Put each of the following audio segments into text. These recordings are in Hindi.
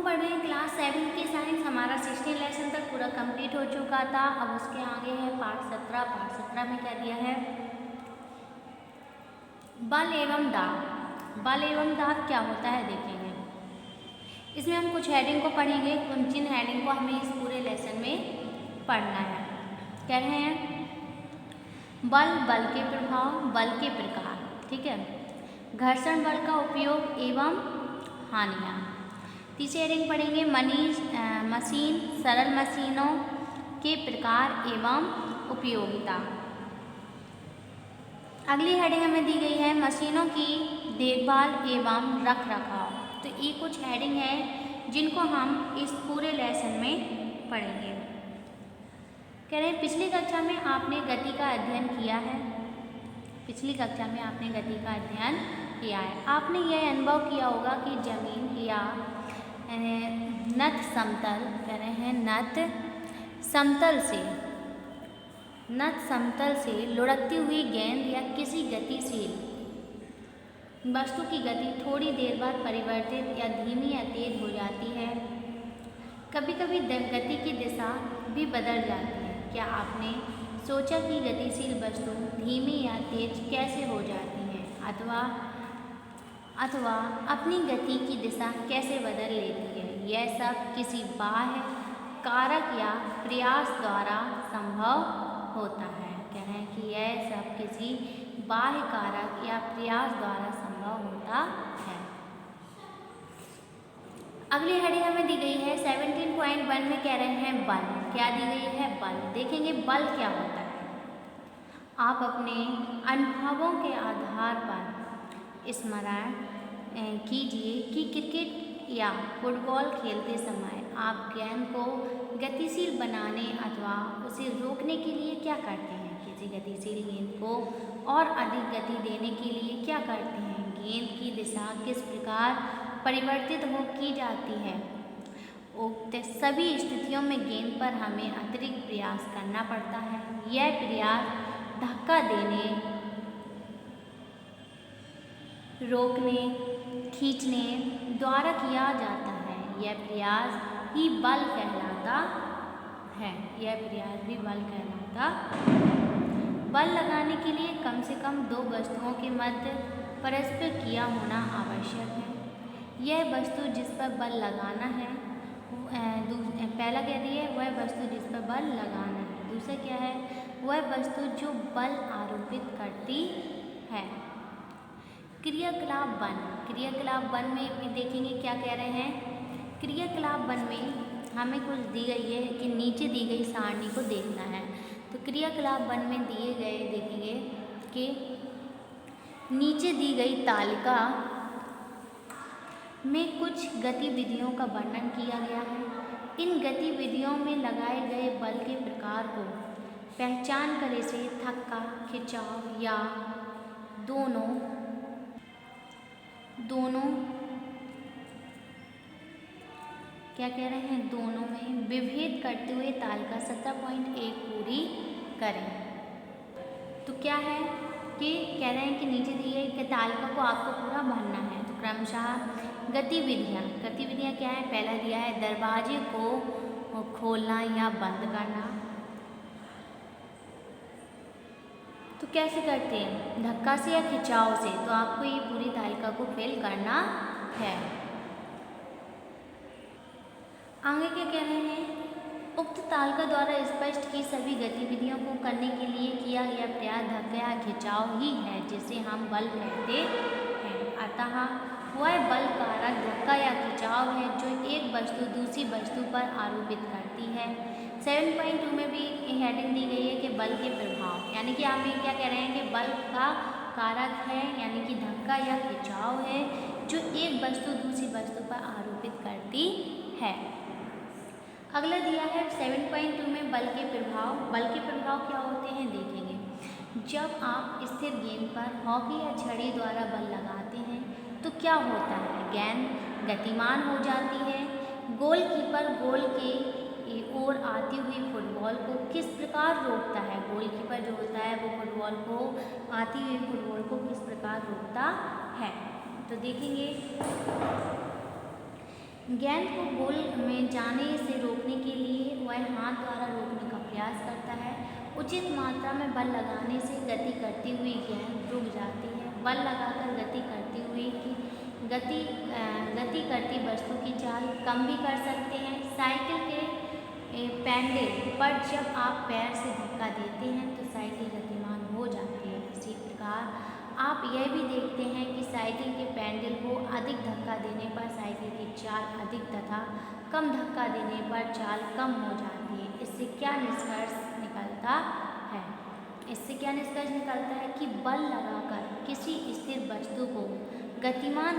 हम पढ़ रहे हैं क्लास 7 की साइंस। हमारा 16 लेसन तक पूरा कंप्लीट हो चुका था। अब उसके आगे है पार्ट 17। पार्ट 17 में क्या दिया है? बल एवं दाब। बल एवं दाब क्या होता है देखेंगे। इसमें हम कुछ हेडिंग को पढ़ेंगे, उन जिन हेडिंग को हमें इस पूरे लेसन में पढ़ना है। कह रहे हैं बल, बल के प्रभाव, बल के प्रकार, ठीक है, घर्षण बल का उपयोग एवं हानियाँ। तीसरी हेडिंग पढ़ेंगे मशीन, सरल मशीनों के प्रकार एवं उपयोगिता। अगली हेडिंग हमें दी गई है मशीनों की देखभाल एवं रख रखाव। तो ये कुछ हेडिंग है जिनको हम इस पूरे लेसन में पढ़ेंगे। कह रहे हैं पिछली कक्षा में आपने गति का अध्ययन किया है। पिछली कक्षा में आपने गति का अध्ययन किया है। आपने यह अनुभव किया होगा कि जमीन या नत समतल, कह रहे हैं नत समतल से लुढ़कती हुई गेंद या किसी गतिशील वस्तु की गति थोड़ी देर बाद परिवर्तित या धीमी या तेज हो जाती है। कभी कभी गति की दिशा भी बदल जाती है। क्या आपने सोचा कि गतिशील वस्तु धीमी या तेज कैसे हो जाती है अथवा अपनी गति की दिशा कैसे बदल लेती है? यह सब किसी बाह्य कारक या प्रयास द्वारा संभव होता है। कह रहे हैं कि यह सब किसी बाह्य कारक या प्रयास द्वारा संभव होता है। अगली हेडिंग हमें दी गई है 17.1 में। कह रहे हैं बल। क्या दी गई है? बल। देखेंगे बल क्या होता है। आप अपने अनुभवों के आधार पर स्मरण कीजिए कि क्रिकेट या फुटबॉल खेलते समय आप गेंद को गतिशील बनाने अथवा उसे रोकने के लिए क्या करते हैं? किसी गतिशील गेंद को और अधिक गति देने के लिए क्या करते हैं? गेंद की दिशा किस प्रकार परिवर्तित की जाती है? उक्त सभी स्थितियों में गेंद पर हमें अतिरिक्त प्रयास करना पड़ता है। यह प्रयास धक्का देने, रोकने, खींचने द्वारा किया जाता है। यह प्रयास ही बल कहलाता है। यह प्रयास भी बल कहलाता है। बल लगाने के लिए कम से कम दो वस्तुओं के मध्य परस्पर क्रिया होना आवश्यक है। यह वस्तु जिस पर बल लगाना है, पहला कह रही है वह वस्तु जिस पर बल लगाना है। दूसरा क्या है? वह वस्तु जो बल आरोपित करती है। क्रियाकलाप वन। क्रियाकलाप वन में भी देखेंगे क्या कह रहे हैं। क्रियाकलाप वन में हमें कुछ दी गई है कि नीचे दी गई सारणी को देखना है। तो क्रियाकलाप वन में दिए गए देखेंगे कि नीचे दी गई तालिका में कुछ गतिविधियों का वर्णन किया गया है। इन गतिविधियों में लगाए गए बल के प्रकार को पहचान कर इसे धक्का, खिंचाव या दोनों क्या कह रहे हैं? दोनों में विभेद करते हुए तालिका 17.1 पूरी करें। तो क्या है कि कह रहे हैं कि नीचे दी गई तालिका को आपको पूरा भरना है। तो क्रमशः गतिविधियाँ क्या है? पहला दिया है दरवाजे को खोलना या बंद करना। तो कैसे करते हैं? धक्का से या खिंचाव से। तो आपको ये पूरी तालिका को फिल करना है। आगे क्या कह रहे हैं? उक्त तालिका द्वारा स्पष्ट की सभी गतिविधियों को करने के लिए किया गया प्रयास धक्का या खिंचाव ही है जिसे हम बल कहते हैं। अतः वह बल कारक धक्का या खिंचाव है जो एक वस्तु दूसरी वस्तु पर आरोपित करती है। 7.2 में भी हेडिंग दी गई है कि बल के प्रभाव, यानी कि आप ये क्या कह रहे हैं कि बल का कारक है, यानी कि धक्का या खिंचाव है जो एक वस्तु दूसरी वस्तु पर आरोपित करती है। अगला दिया है 7.2 में बल के प्रभाव। बल के प्रभाव क्या होते हैं देखेंगे। जब आप स्थिर गेंद पर हॉकी या छड़ी द्वारा बल लगाते हैं तो क्या होता है? गेंद गतिमान हो जाती है। गोलकीपर गोल के ओर आती हुई फुटबॉल को किस प्रकार रोकता है? गोलकीपर जो होता है वो फुटबॉल को आती हुई फुटबॉल को किस प्रकार रोकता है? तो देखेंगे गेंद को गोल में जाने से रोकने के लिए वह हाथ द्वारा रोकने का प्रयास करता है। उचित मात्रा में बल लगाने से गति करती हुई गेंद रुक जाती है। बल लगाकर गति करती हुई गति करती वस्तु की चाल कम भी कर सकते हैं। साइकिल के पैडल पर जब आप पैर से धक्का देते हैं तो साइकिल गतिमान हो जाती है। इसी प्रकार आप यह भी देखते हैं कि साइकिल के पैडल को अधिक धक्का देने पर साइकिल की चाल अधिक तथा कम धक्का देने पर चाल कम हो जाती है। इससे क्या निष्कर्ष निकलता है? इससे क्या निष्कर्ष निकलता है कि बल लगाकर किसी स्थिर वस्तु को गतिमान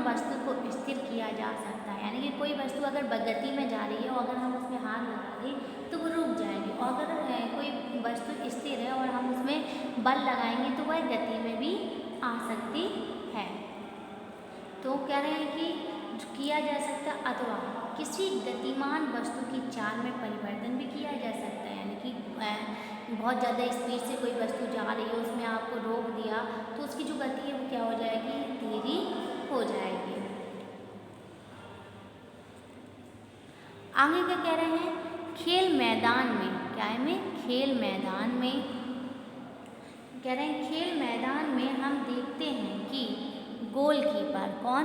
वस्तु को स्थिर किया जा सकता है। यानी कि कोई वस्तु अगर गति में जा रही है और अगर हम उसमें हाथ लगा दें तो वो रुक जाएगी, और अगर कोई वस्तु स्थिर है और हम उसमें बल लगाएंगे तो वह गति में भी आ सकती है। तो कह रहे हैं कि किया जा सकता है, अथवा किसी गतिमान वस्तु की चाल में परिवर्तन भी किया जा सकता है। यानी कि बहुत ज़्यादा स्पीड से कोई वस्तु जा रही है, उसमें आपको रोक दिया तो उसकी जो गति है वो क्या हो जाएगी? धीरे हो जाएगी। आगे क्या कह रहे हैं? खेल मैदान में, क्या है में? खेल मैदान में कह रहे हैं, खेल मैदान में हम देखते हैं कि गोलकीपर, कौन?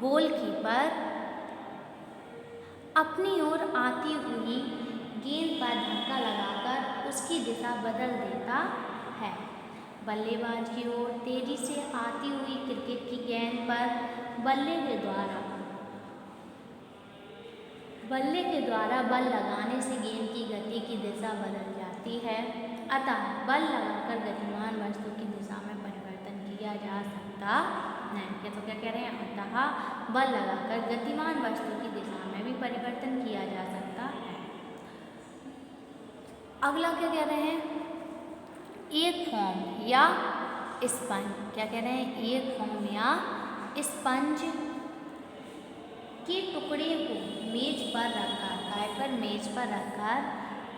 गोलकीपर अपनी ओर आती हुई गेंद पर धक्का लगाकर उसकी दिशा बदल देता है। बल्लेबाज की ओर तेजी से आती हुई क्रिकेट की गेंद पर बल्ले के द्वारा बल लगाने से गेंद की गति की दिशा बदल जाती है। अतः बल लगाकर गतिमान वस्तु की दिशा में परिवर्तन किया जा सकता है। तो क्या कह रहे हैं? अतः बल लगाकर गतिमान वस्तु की दिशा में भी परिवर्तन किया जा सकता है। अगला क्या कह रहे हैं? एक फोम या स्पंज, क्या कह रहे हैं? एक फोम या स्पंज के टुकड़े को मेज पर रखकर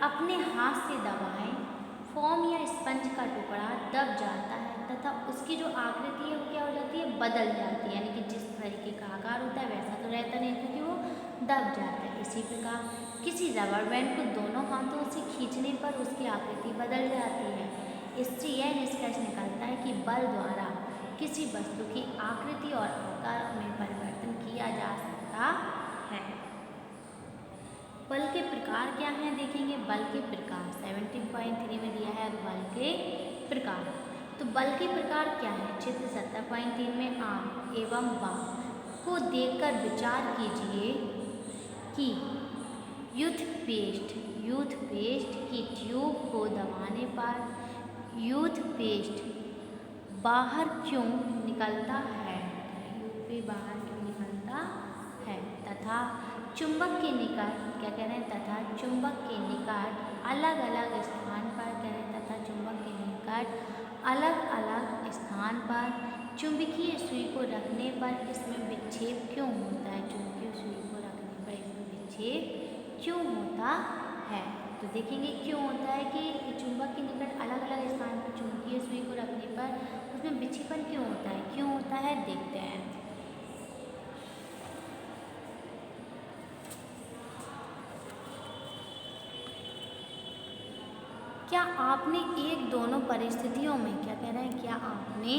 अपने हाथ से दबाएं। फोम या स्पंज का टुकड़ा दब जाता है तथा उसकी जो आकृति है वो क्या हो जाती है? बदल जाती है। यानी कि जिस तरीके का आकार होता है वैसा तो रहता नहीं, क्योंकि वो दब जाता है। इसी प्रकार किसी रबर बैंड को दोनों हाथों से खींचने पर उसकी आकृति बदल जाती है। इससे यह निष्कर्ष निकलता है कि बल द्वारा किसी वस्तु की आकृति और आकार में परिवर्तन किया जा सकता है। बल के प्रकार क्या हैं देखेंगे? बल के प्रकार 17.3 में दिया है बल के प्रकार। तो बल के प्रकार क्या है? चित्र 17.3 में आम एवं बाम को देखकर विचार कीजिए कि टूथपेस्ट की ट्यूब को दबाने पर टूथपेस्ट बाहर क्यों निकलता है? टूथपेस्ट बाहर क्यों निकलता है? तथा चुंबक के निकट, क्या कह रहे हैं? तथा चुंबक के निकट अलग अलग स्थान पर, कह रहे हैं तथा चुंबक के निकट अलग अलग स्थान पर चुंबकीय सुई को रखने पर इसमें विक्षेप क्यों होता है? चुंबकीय सुई को रखने पर इसमें विक्षेप क्यों होता है? तो देखेंगे क्यों होता है कि चुंबक के निकट अलग अलग स्थान पर चुंबकीय सुई को रखने पर उसमें विक्षेपण क्यों होता है? क्यों होता है देखते हैं। क्या आपने एक दोनों परिस्थितियों में, क्या कह रहे हैं? क्या आपने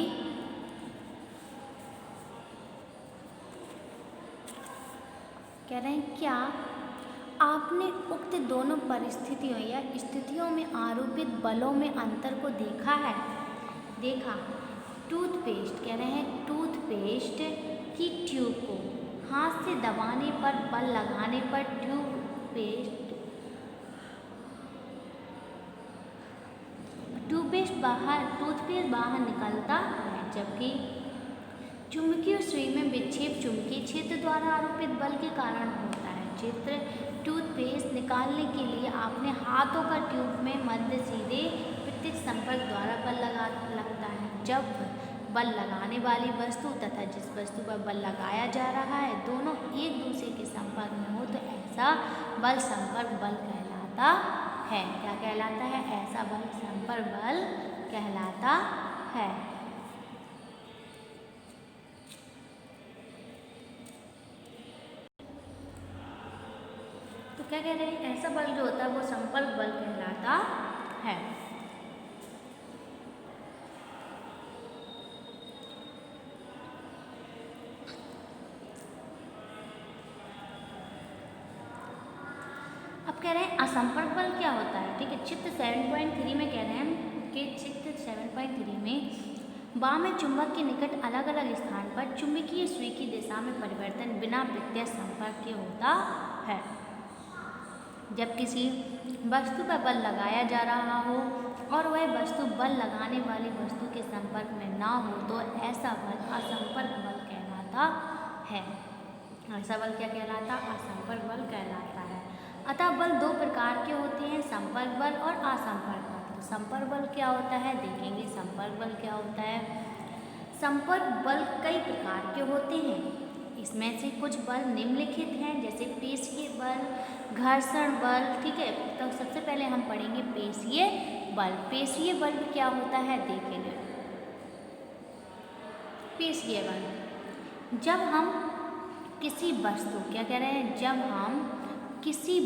कह रहे हैं क्या आपने उक्त दोनों परिस्थितियों या स्थितियों में आरोपित बलों में अंतर को देखा है? देखा। टूथपेस्ट, कह रहे हैं टूथपेस्ट की ट्यूब को हाथ से दबाने पर बल लगाने पर टूथपेस्ट बाहर निकलता है, जबकि चुंबकीय सुई में विक्षेप चुंबकीय क्षेत्र द्वारा आरोपित बल के कारण होता है। चित्र टूथपेस्ट निकालने के लिए आपने हाथों का ट्यूब में मध्य सीधे प्रत्यक्ष संपर्क द्वारा बल लगता है। जब बल लगाने वाली वस्तु तथा जिस वस्तु पर बल लगाया जा रहा है दोनों एक दूसरे के संपर्क में हो तो ऐसा बल संपर्क बल कहलाता है। क्या कहलाता है? ऐसा बल संपर्क बल कहलाता है। क्या कह रहे हैं, ऐसा बल जो होता है वो संपर्क बल कहलाता है। अब कह रहे हैं असंपर्क बल क्या होता है। ठीक है, चित्र 7.3 में कह रहे हैं कि चित्र 7.3 में वाम चुंबक के निकट अलग अलग स्थान पर चुंबकीय सुई की दिशा में परिवर्तन बिना प्रत्यक्ष संपर्क के होता है। जब किसी वस्तु पर बल लगाया जा रहा हो और वह वस्तु बल लगाने वाली वस्तु के संपर्क में ना हो तो ऐसा बल असंपर्क बल कहलाता है। ऐसा बल क्या कहलाता, असंपर्क बल कहलाता है। अतः बल दो प्रकार के होते हैं, संपर्क बल और असंपर्क बल। तो संपर्क बल क्या होता है देखेंगे। संपर्क बल क्या होता है। संपर्क बल कई प्रकार के होते हैं, इसमें से कुछ बल निम्नलिखित हैं, जैसे पेशीय बल, घर्षण बल। ठीक है, तो सबसे पहले हम पढ़ेंगे पेशीय बल। पेशीय बल क्या होता है देखेंगे। पेशीय बल, जब हम किसी वस्तु, क्या कह रहे हैं, जब हम किसी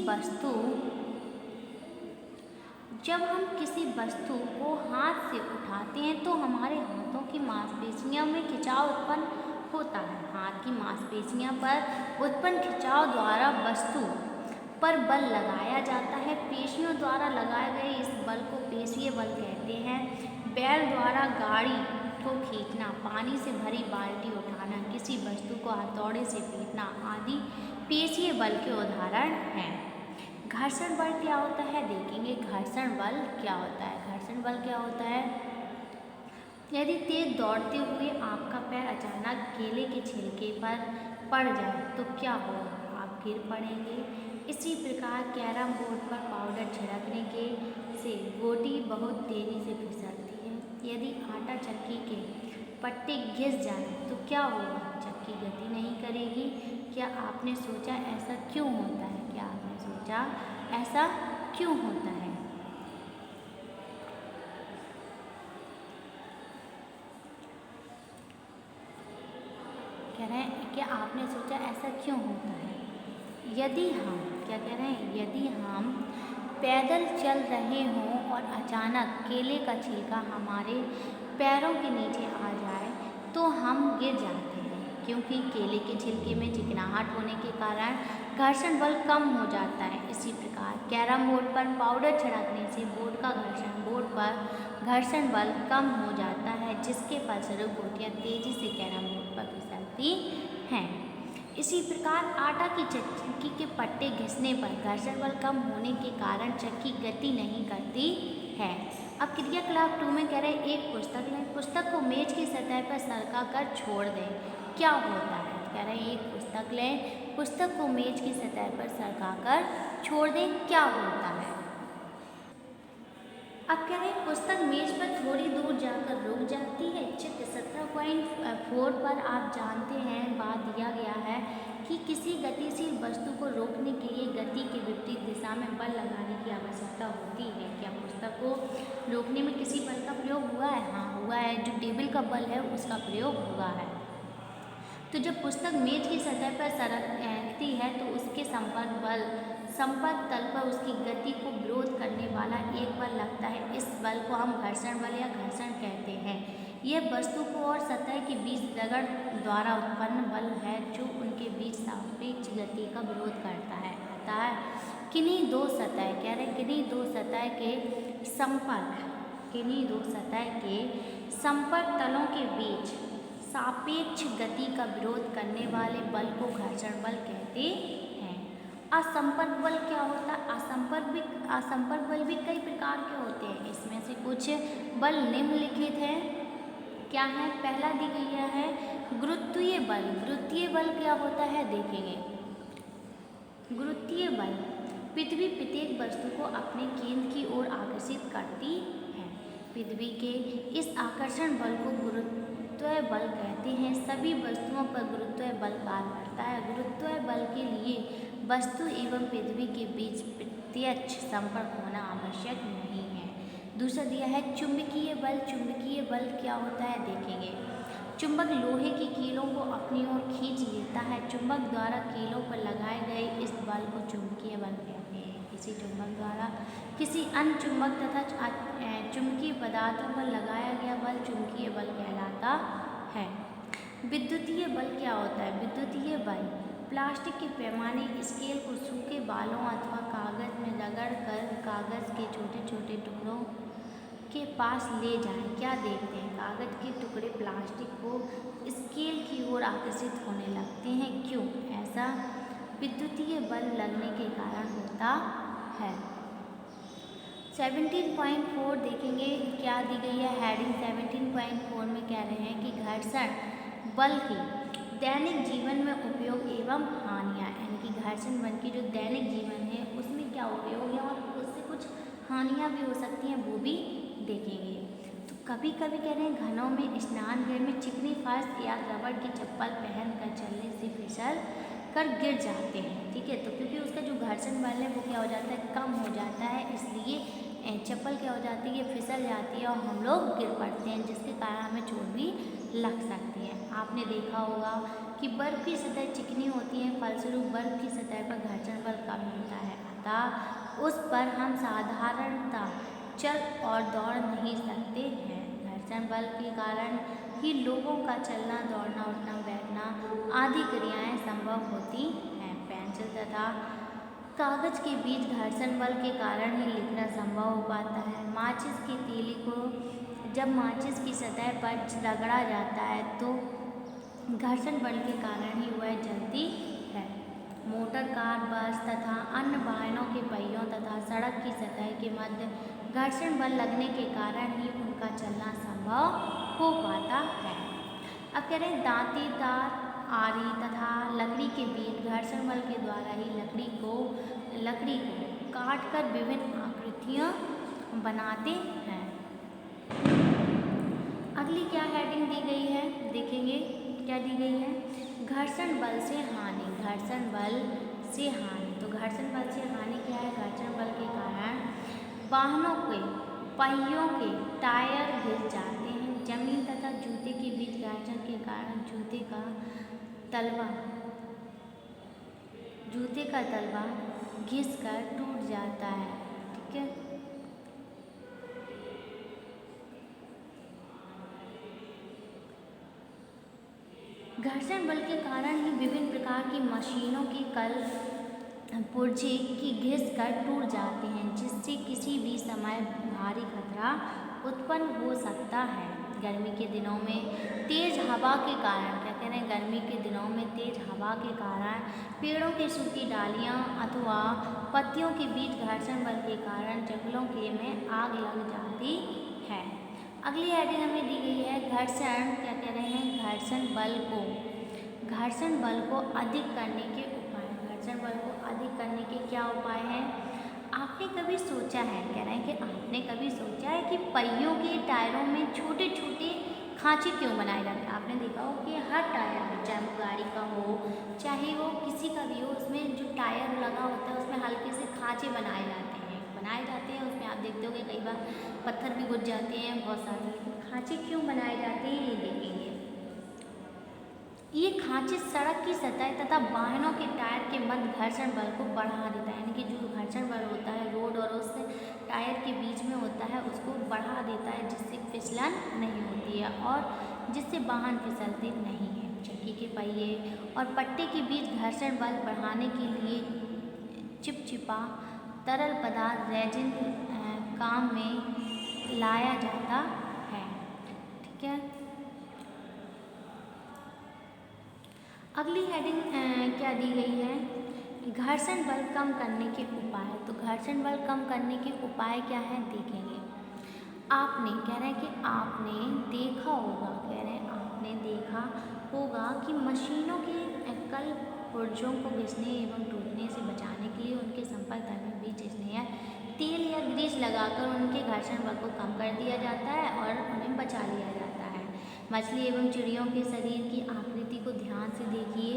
वस्तु को हाथ से उठाते हैं तो हमारे हाथों की मांसपेशियों में खिंचाव उत्पन्न होता है। हाथ की मांसपेशियों पर उत्पन्न खिंचाव द्वारा वस्तु पर बल लगाया जाता है। पेशियों द्वारा लगाए गए इस बल को पेशीय बल कहते हैं। बैल द्वारा गाड़ी को खींचना, पानी से भरी बाल्टी उठाना, किसी वस्तु को हथौड़े से पीटना आदि पेशीय बल के उदाहरण हैं। घर्षण बल क्या होता है देखेंगे। घर्षण बल क्या होता है। घर्षण बल क्या होता है, यदि तेज दौड़ते हुए आपका पैर अचानक केले के छिलके पर पड़ जाए तो क्या होगा, आप गिर पड़ेंगे। इसी प्रकार कैरम बोर्ड पर पाउडर छिड़कने के से गोटी बहुत तेजी से फिसलती है। यदि आटा चक्की के पट्टे घिस जाए तो क्या होगा, चक्की गति नहीं करेगी। क्या आपने सोचा ऐसा क्यों होता है। क्या आपने सोचा ऐसा क्यों होता है। कह रहे हैं क्या आपने सोचा ऐसा क्यों होता है। यदि हम, क्या कह रहे हैं, यदि हम पैदल चल रहे हों और अचानक केले का छिलका हमारे पैरों के नीचे आ जाए तो हम गिर जाते हैं, क्योंकि केले के छिलके में चिकनाहट होने के कारण घर्षण बल कम हो जाता है। इसी प्रकार कैरम बोर्ड पर पाउडर छिड़कने से बोर्ड पर घर्षण बल कम हो जाता है, जिसके फलस्वरूप गोटियाँ तेजी से कैरम बोर्ड पर फिसलती हैं। इसी प्रकार आटा की चक्की के पट्टे घिसने पर घर्षण बल कम होने के कारण चक्की गति नहीं करती है। अब क्रियाकलाप 2 में कह रहे हैं एक पुस्तक लें, पुस्तक को मेज की सतह पर सरका कर छोड़ दें, क्या होता है। कह रहे हैं एक पुस्तक लें, पुस्तक को मेज की सतह पर सरका कर छोड़ दें, क्या होता है। अब कह रहे हैं पुस्तक मेज पर थोड़ी दूर जाकर रुक जाती है। चित्र 17.4 पर आप जानते हैं बात दिया गया है कि किसी गतिशील वस्तु को रोकने के लिए गति के विपरीत दिशा में बल लगाने की आवश्यकता होती है। क्या पुस्तक को रोकने में किसी बल का प्रयोग हुआ है। हाँ हुआ है, जो टेबल का बल है उसका प्रयोग हुआ है। तो जब पुस्तक मेज की सतह पर सरकती है तो उसके संपर्क तल पर उसकी गति को विरोध करने वाला एक बल लगता है। इस बल को हम घर्षण बल या घर्षण कहते हैं। यह वस्तु को और सतह के बीच रगड़ द्वारा उत्पन्न बल है जो उनके बीच सापेक्ष गति का विरोध करता है। अतः किन्हीं दो सतह, कह रहे किन्हीं दो सतह के संपर्क तलों के बीच सापेक्ष गति का विरोध करने वाले बल को घर्षण बल कहते हैं। असंपर्क बल क्या होता है। असंपर्क बल भी कई प्रकार के होते हैं, इसमें से कुछ बल निम्नलिखित हैं। क्या है, पहला दी गई है गुरुत्वीय बल। गुरुत्वीय बल क्या होता है देखेंगे। गुरुत्वीय बल पृथ्वी प्रत्येक वस्तु को अपने केंद्र की ओर आकर्षित करती है। पृथ्वी के इस आकर्षण बल को गुरुत्वीय बल कहते हैं। सभी वस्तुओं पर गुरुत्वीय बल कार्य करता है। गुरुत्वीय बल के लिए वस्तु एवं पृथ्वी के बीच प्रत्यक्ष संपर्क होना आवश्यक नहीं है। दूसरा दिया है चुंबकीय बल। चुंबकीय बल क्या होता है देखेंगे। चुंबक लोहे की कीलों को अपनी ओर खींच लेता है। चुंबक द्वारा कीलों पर लगाए गए इस बल को चुंबकीय बल कहते हैं। किसी चुंबक द्वारा किसी अन्य चुंबक तथा चुंबकीय पदार्थों पर लगाया गया बल चुंबकीय बल कहलाता है। विद्युतीय बल क्या होता है? विद्युतीय बल प्लास्टिक के पैमाने स्केल को सूखे बालों अथवा कागज में रगड़कर कागज के छोटे छोटे टुकड़ों के पास ले जाएं। क्या देखते हैं? कागज के टुकड़े प्लास्टिक को स्केल की ओर आकर्षित होने लगते हैं। क्यों ऐसा? विद्युतीय बल लगने के कारण होता है। 17.4 देखेंगे क्या दी गई है। हेडिंग 17.4 में कह रहे हैं कि घर्षण बल की दैनिक जीवन में उपयोग एवं हानियाँ, यानी कि घर्षण बल की जो दैनिक जीवन है उसमें क्या उपयोग है और उससे कुछ हानियाँ भी हो सकती हैं, वो भी देखेंगे। तो कभी कभी कह रहे हैं घनों में स्नान घर में चिकनी फर्श या रबड़ की चप्पल पहन कर चलने से फिसल कर गिर जाते हैं। ठीक है, तो क्योंकि उसका जो घर्षण बल है वो क्या हो जाता है? कम हो जाता है, इसलिए चप्पल क्या हो जाती है? फिसल जाती है और हम लोग गिर पड़ते हैं, जिसके कारण हमें चोट भी लग सकती है। आपने देखा होगा कि बर्फ़ की सतह चिकनी होती है, फलस्वरूप बर्फ़ की सतह पर घर्षण बल कम होता है, अतः उस पर हम साधारणतः चल और दौड़ नहीं सकते हैं। घर्षण बल के कारण ही लोगों का चलना, दौड़ना, उठना, बैठना आदि क्रियाएं संभव होती हैं। पेंसिल तथा कागज के बीच घर्षण बल के कारण ही लिखना संभव हो पाता है। माचिस की तीली को जब माचिस की सतह पर रगड़ा जाता है तो घर्षण बल के कारण ही वह जलती है। मोटर कार, बस तथा अन्य वाहनों के पहियों तथा सड़क की सतह के मध्य घर्षण बल लगने के कारण ही उनका चलना संभव हो पाता है। अब कह रहे हैं दांतीदार आरी तथा लकड़ी के बीच घर्षण बल के द्वारा ही लकड़ी को काटकर विभिन्न आकृतियाँ बनाते हैं। अगली क्या हेडिंग दी गई है देखेंगे क्या दी गई है। घर्षण बल से हानि। घर्षण बल से हानि, तो घर्षण बल से हानि क्या है? घर्षण बल के कारण वाहनों के पहियों के टायर घिस जाते हैं। जमीन तथा जूते के बीच घर्षण के कारण जूते का तलवा घिसकर टूट जाता है। ठीक है, घर्षण बल के कारण ही विभिन्न प्रकार की मशीनों के कल पुर्जे की घिसकर टूट जाते हैं, जिससे किसी भी समय भारी खतरा उत्पन्न हो सकता है। गर्मी के दिनों में तेज हवा के कारण, क्या कह रहे हैं? गर्मी के दिनों में तेज हवा के कारण पेड़ों की सूखी डालियां अथवा पत्तियों के बीच घर्षण बल के कारण जंगलों के में आग लग जाती है। अगली हेडिंग हमें दी गई है घर्षण, क्या कह रहे हैं? घर्षण बल को अधिक करने के उपाय। घर्षण बल को अधिक करने के क्या उपाय हैं? आपने कभी सोचा है, कह रहे हैं कि आपने कभी सोचा है कि पहियों के टायरों में छोटे छोटे खांचे क्यों बनाए जाते हैं? आपने देखा हो कि हर टायर में, चाहे वो गाड़ी का हो चाहे वो किसी का भी हो, उसमें जो टायर लगा होता है उसमें हल्के से खांचे बनाए जाते हैं। उसमें आप देखते हो कि कई बार पत्थर भी घुस जाते हैं बहुत सारे, लेकिन खांचे क्यों बनाए जाते हैं ये देखेंगे। ये खांचे सड़क की सतह तथा वाहनों के टायर के मध्य घर्षण बल को बढ़ा देता है, यानी कि जो घर्षण बल होता है रोड और उस टायर के बीच में होता है उसको बढ़ा देता है, जिससे फिसलन नहीं होती है और जिससे वाहन फिसलते नहीं हैं। चक्की के पहिए और पट्टे के बीच घर्षण बल बढ़ाने के लिए चिपचिपा तरल पदार्थ रेजिन काम में लाया जाता है। ठीक है, अगली हेडिंग क्या दी गई है? घर्षण बल कम करने के उपाय। तो घर्षण बल कम करने के उपाय क्या है देखेंगे। आपने, कह रहे हैं कि आपने देखा होगा, कह रहे हैं आपने देखा होगा कि मशीनों के कल पुर्जों को घिसने एवं टूटने से बचाने के लिए उनके संपर्क में बीच स्नेह तेल या ग्रीस लगाकर उनके घर्षण बल को कम कर दिया जाता है और उन्हें बचा लिया जाता है। मछली एवं चिड़ियों के शरीर की आकृति को ध्यान से देखिए।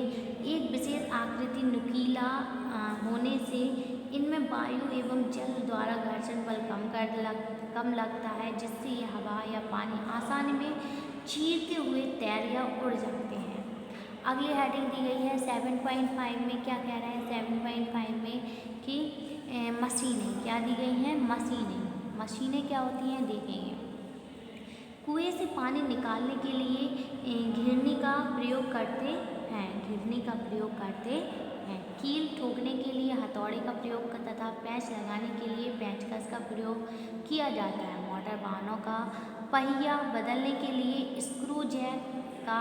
एक विशेष आकृति नुकीला होने से इनमें वायु एवं जल द्वारा घर्षण बल कम लगता है, जिससे ये हवा या पानी आसानी में चीरते हुए तैर या उड़ जाते हैं। अगली हेडिंग दी गई है 7.5 में। क्या कह रहे हैं 7.5 में कि मशीनें क्या दी गई हैं, मशीनें क्या होती हैं देखेंगे। कुएं से पानी निकालने के लिए घिरनी का प्रयोग करते हैं। कील ठोकने के लिए हथौड़े का प्रयोग तथा पेंच लगाने के लिए पेंचकस का प्रयोग किया जाता है। मोटर वाहनों का पहिया बदलने के लिए स्क्रू जैक का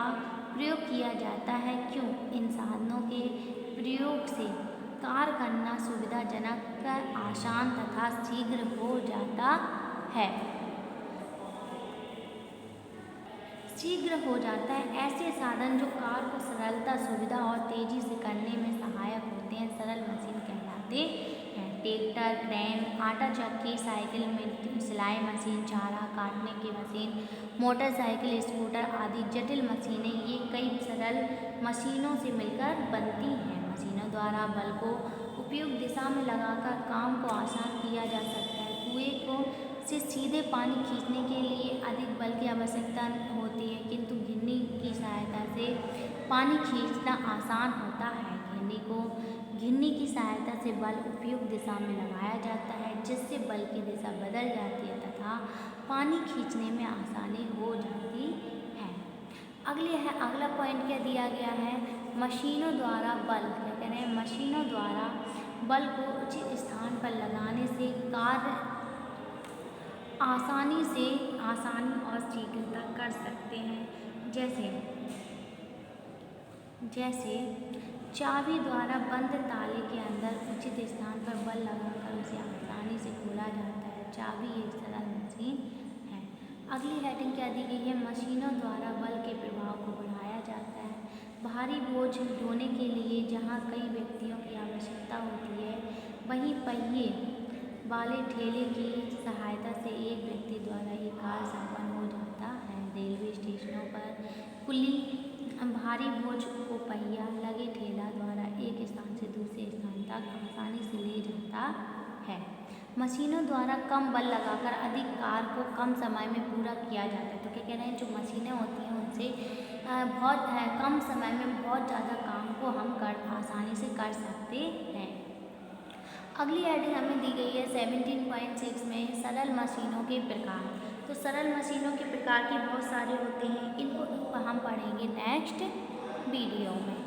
प्रयोग किया जाता है। क्यों? इन साधनों के प्रयोग से कार्य करना सुविधाजनक, आसान तथा शीघ्र हो जाता है। ऐसे साधन जो कार्य को सरलता, सुविधा और तेजी से करने में सहायक होते हैं सरल मशीन कहलाते हैं। ट्रैक्टर, क्रेन, आटा चक्की, साइकिल में सिलाई मशीन, चारा काटने की मशीन, मोटरसाइकिल, स्कूटर आदि जटिल मशीनें ये कई सरल मशीनों से मिलकर बनती हैं। मशीनों द्वारा बल को उपयुक्त दिशा में लगाकर काम को आसान किया जा सकता है। कुएं से सीधे पानी खींचने के लिए अधिक बल की आवश्यकता होती है, किंतु घिरनी की सहायता से पानी खींचना आसान होता है। घिरनी की सहायता से बल उपयुक्त दिशा में लगाया जाता है, जिससे बल की दिशा बदल जाती है तथा पानी खींचने में आसानी हो जाती है। अगला पॉइंट क्या दिया गया है, मशीनों द्वारा बल। क्या कह रहे हैं, मशीनों द्वारा बल को उचित स्थान पर लगाने से कार्य आसानी और शीघ्रता कर सकते हैं। जैसे चाबी द्वारा बंद ताले के अंदर उचित स्थान पर बल लगाकर उसे आसानी से खोला जाता है। चाबी एक सरल मशीन है। अगली हेडिंग क्या दी गई है, मशीनों द्वारा बल के प्रभाव को बढ़ाया जाता है। भारी बोझ ढोने के लिए जहाँ कई व्यक्तियों की आवश्यकता होती है, वहीं पहिए वाले ठेले की सहायता से एक व्यक्ति द्वारा ही कार्य संपन्न हो जाता है। रेलवे स्टेशनों पर कुली भारी बोझ को पहिया लगे ठेला द्वारा एक स्थान से दूसरे स्थान तक आसानी से ले जाता है। मशीनों द्वारा कम बल लगाकर अधिक कार्य को कम समय में पूरा किया जाता है। तो क्या कह रहे हैं, जो मशीनें होती हैं उनसे बहुत कम समय में बहुत ज़्यादा काम को हम आसानी से कर सकते हैं। अगली हेडिंग हमें दी गई है 17.6 में सरल मशीनों के प्रकार। तो सरल मशीनों के प्रकार के बहुत सारे होते हैं, इनको हम पढ़ेंगे नेक्स्ट वीडियो में।